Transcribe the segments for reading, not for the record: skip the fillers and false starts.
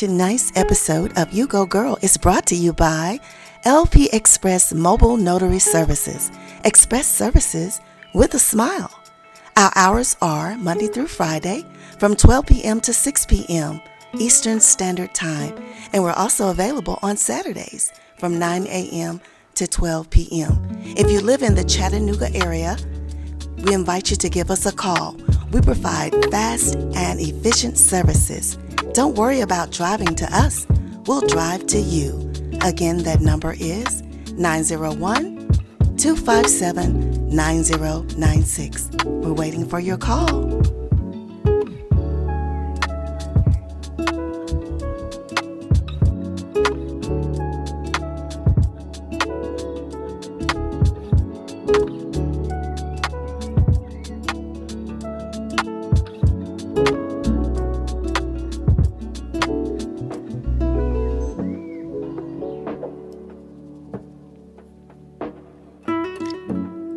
Tonight's episode of You Go Girl is brought to you by LP Express Mobile Notary Services. Express services with a smile. Our hours are Monday through Friday from 12 p.m. to 6 p.m. Eastern Standard Time, and we're also available on Saturdays from 9 a.m. to 12 p.m. If you live in the Chattanooga area, we invite you to give us a call. We provide fast and efficient services. Don't worry about driving to us. We'll drive to you. Again, that number is 901-257-9096. We're waiting for your call.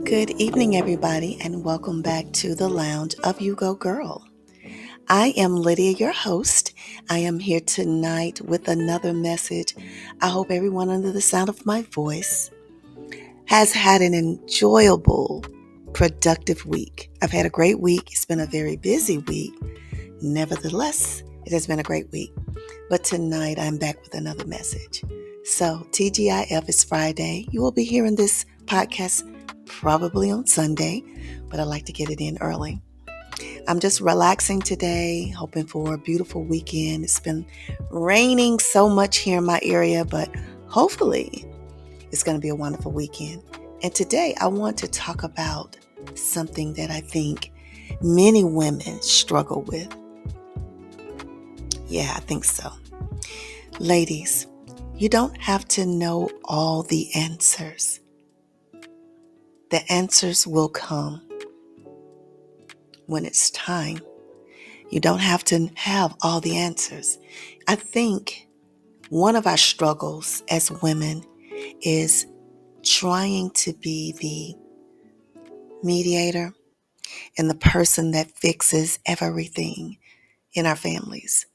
Good evening, everybody, and welcome back to the Lounge of You Go Girl. I am Lydia, your host. I am here tonight with another message. I hope everyone under the sound of my voice has had an enjoyable, productive week. I've had a great week. It's been a very busy week. Nevertheless, it has been a great week. But tonight, I'm back with another message. So, TGIF is Friday. You will be hearing this podcast probably on Sunday, but I like to get it in early. I'm just relaxing today, hoping for a beautiful weekend. It's been raining so much here in my area, but hopefully it's going to be a wonderful weekend. And today I want to talk about something that I think many women struggle with. Yeah, I think so. Ladies, you don't have to know all the answers. The answers will come when it's time. You don't have to have all the answers. I think one of our struggles as women is trying to be the mediator and the person that fixes everything in our families.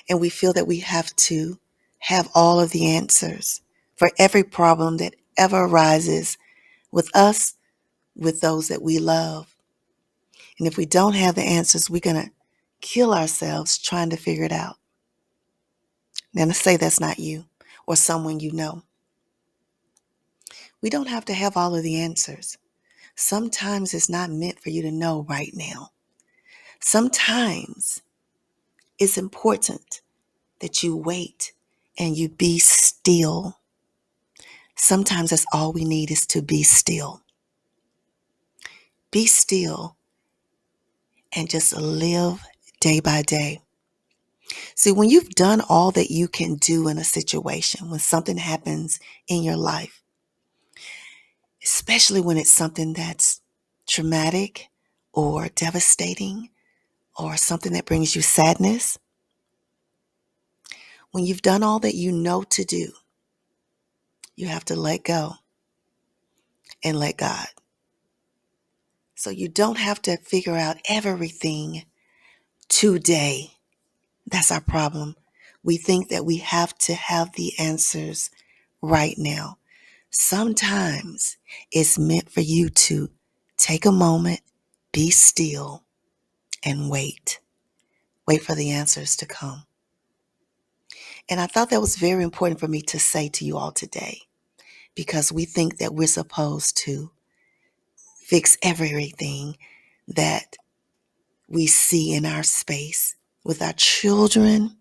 And we feel that we have to have all of the answers for every problem that ever arises with us, with those that we love. And if we don't have the answers, we're going to kill ourselves trying to figure it out. Now, let's say that's not you or someone you know. We don't have to have all of the answers. Sometimes it's not meant for you to know right now. Sometimes it's important that you wait and you be still. Sometimes that's all we need is to be still. Be still and just live day by day. See, when you've done all that you can do in a situation, when something happens in your life, especially when it's something that's traumatic or devastating or something that brings you sadness, when you've done all that you know to do, you have to let go and let God. So you don't have to figure out everything today. That's our problem. We think that we have to have the answers right now. Sometimes it's meant for you to take a moment, be still, and wait. Wait for the answers to come. And I thought that was very important for me to say to you all today, because we think that we're supposed to fix everything that we see in our space with our children,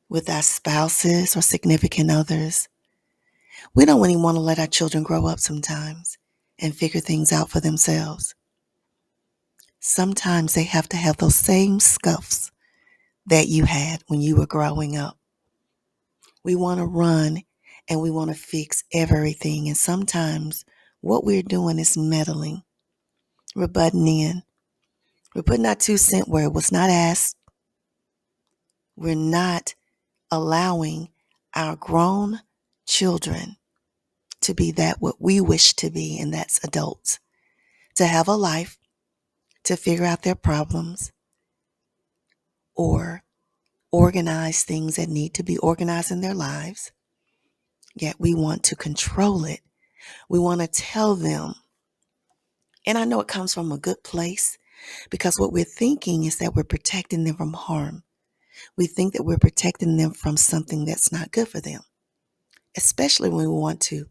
with our spouses or significant others. We don't even want to let our children grow up sometimes and figure things out for themselves. Sometimes they have to have those same scuffs that you had when you were growing up. We want to run and we want to fix everything. And sometimes what we're doing is meddling. We're butting in. We're putting our 2 cents where it was not asked. We're not allowing our grown children to be that what we wish to be, and that's adults, to have a life, to figure out their problems, or organize things that need to be organized in their lives, yet we want to control it. We want to tell them, and I know it comes from a good place, because what we're thinking is that we're protecting them from harm. We think that we're protecting them from something that's not good for them, especially when we want to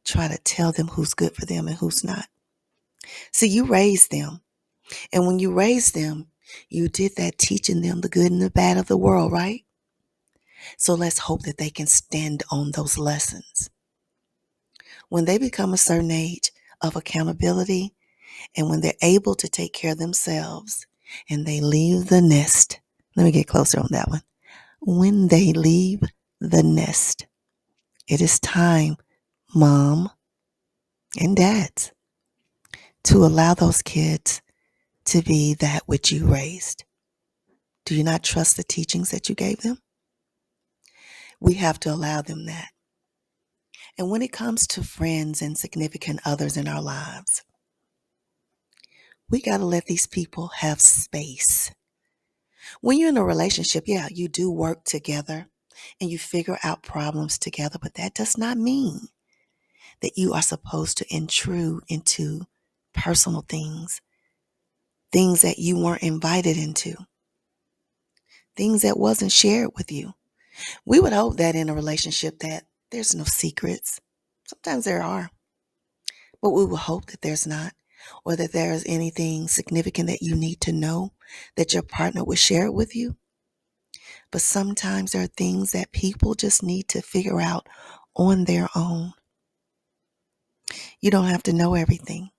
try to tell them who's good for them and who's not. See, you raised them. And when you raised them, you did that teaching them the good and the bad of the world, right? So let's hope that they can stand on those lessons. When they become a certain age of accountability, and when they're able to take care of themselves and they leave the nest, let me get closer on that one. When they leave the nest, it is time, mom and dads, to allow those kids to be that which you raised. Do you not trust the teachings that you gave them? We have to allow them that. And when it comes to friends and significant others in our lives, we got to let these people have space. When you're in a relationship, yeah, you do work together and you figure out problems together, but that does not mean that you are supposed to intrude into personal things, things that you weren't invited into, things that wasn't shared with you. We would hope that in a relationship that there's no secrets. Sometimes there are, but we will hope that there's not, or that there is anything significant that you need to know that your partner would share it with you. But sometimes there are things that people just need to figure out on their own. You don't have to know everything.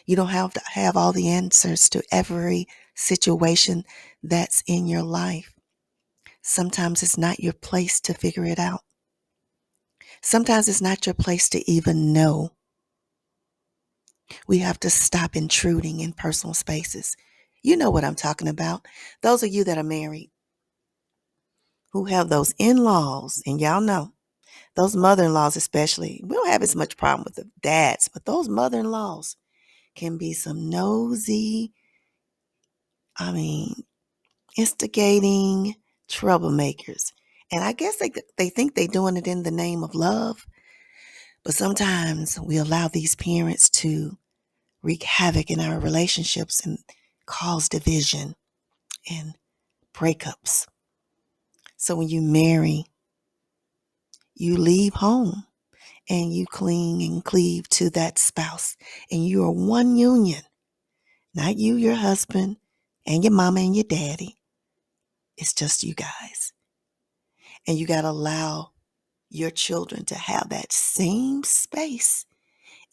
You don't have to have all the answers to every situation that's in your life. Sometimes it's not your place to figure it out. Sometimes it's not your place to even know. We have to stop intruding in personal spaces. You know what I'm talking about. Those of you that are married, who have those in-laws, and y'all know, those mother-in-laws especially, we don't have as much problem with the dads, but those mother-in-laws can be some nosy, instigating troublemakers. And I guess they think they're doing it in the name of love, but sometimes we allow these parents to wreak havoc in our relationships and cause division and breakups. So when you marry, you leave home and you cling and cleave to that spouse, and you are one union, not you, your husband, and your mama and your daddy. It's just you guys. And you got to allow your children to have that same space.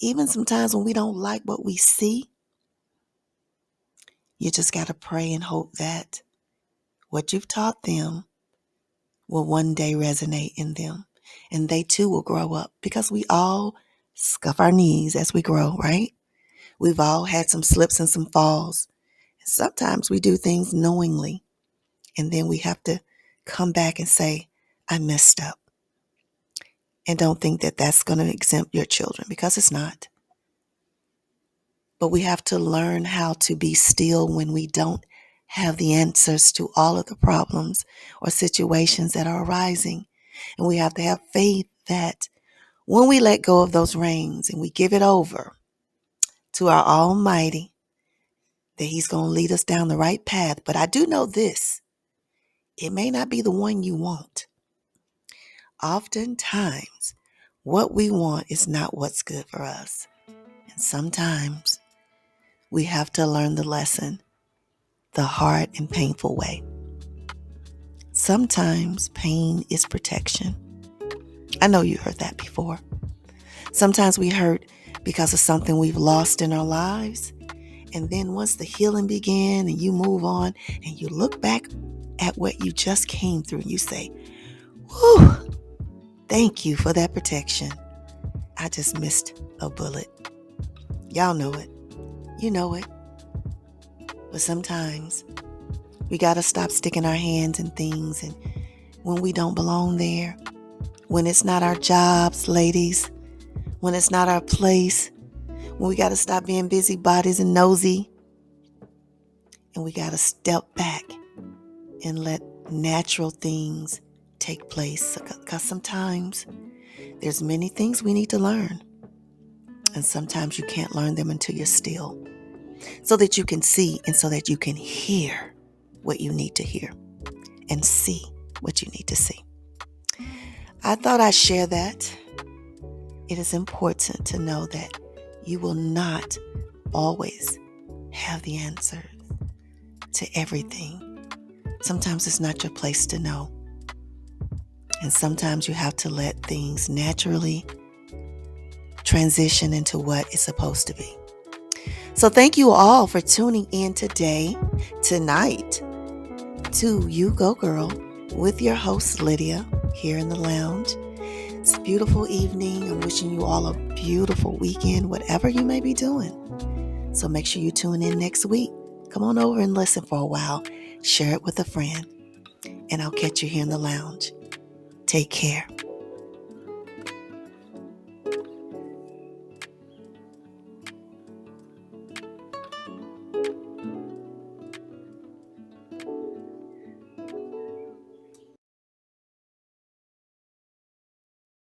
Even sometimes when we don't like what we see, you just got to pray and hope that what you've taught them will one day resonate in them. And they too will grow up, because we all scuff our knees as we grow, right? We've all had some slips and some falls. Sometimes we do things knowingly, and then we have to come back and say, I messed up. And don't think that that's going to exempt your children, because it's not. But we have to learn how to be still when we don't have the answers to all of the problems or situations that are arising. And we have to have faith that when we let go of those reins and we give it over to our Almighty, that He's going to lead us down the right path. But I do know this: it may not be the one you want. Oftentimes, what we want is not what's good for us. And sometimes we have to learn the lesson the hard and painful way. Sometimes pain is protection. I know you heard that before. Sometimes we hurt because of something we've lost in our lives. And then once the healing began and you move on and you look back at what you just came through, and you say, whew, thank you for that protection. I just missed a bullet. Y'all know it. You know it. But sometimes we got to stop sticking our hands in things, and when we don't belong there, when it's not our jobs, ladies, when it's not our place, when we got to stop being busybodies and nosy, and we got to step back and let natural things take place, because sometimes there's many things we need to learn, and sometimes you can't learn them until you're still, so that you can see and so that you can hear what you need to hear and see what you need to see. I thought I'd share that. It is important to know that you will not always have the answers to everything. Sometimes it's not your place to know. And sometimes you have to let things naturally transition into what it's supposed to be. So thank you all for tuning in tonight, to You Go Girl with your host Lydia here in the lounge. It's a beautiful evening. I'm wishing you all a beautiful weekend, whatever you may be doing. So make sure you tune in next week. Come on over and listen for a while. Share it with a friend. And I'll catch you here in the lounge. Take care.